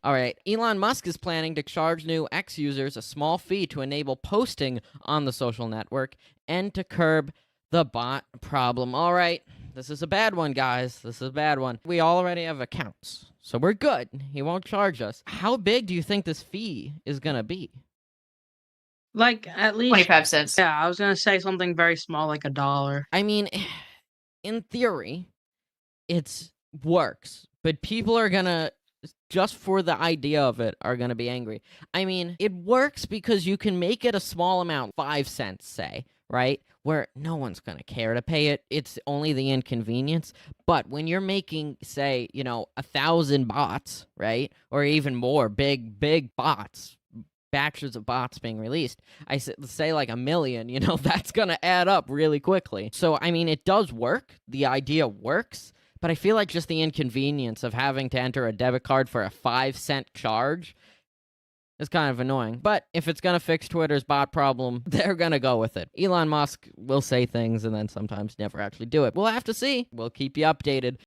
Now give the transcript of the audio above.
All right, Elon Musk is planning to charge new X users a small fee to enable posting on the social network and to curb the bot problem. All right, this is a bad one, guys. This is a bad one. We already have accounts, so we're good. He won't charge us. How big do you think this fee is going to be? Like, at least 25 cents. Yeah, I was gonna say something very small, like $1. I mean, in theory, it works, but people are gonna, just for the idea of it, are gonna be angry. I mean, it works because you can make it a small amount, 5 cents, say, right? Where no one's gonna care to pay it. It's only the inconvenience. But when you're making, say, 1,000 bots, right? Or even more, big bots, batches of bots being released, I say like 1 million, that's gonna add up really quickly. So, I mean, it does work. The idea works. But I feel like just the inconvenience of having to enter a debit card for a 5-cent charge is kind of annoying. But if it's going to fix Twitter's bot problem, they're going to go with it. Elon Musk will say things and then sometimes never actually do it. We'll have to see. We'll keep you updated.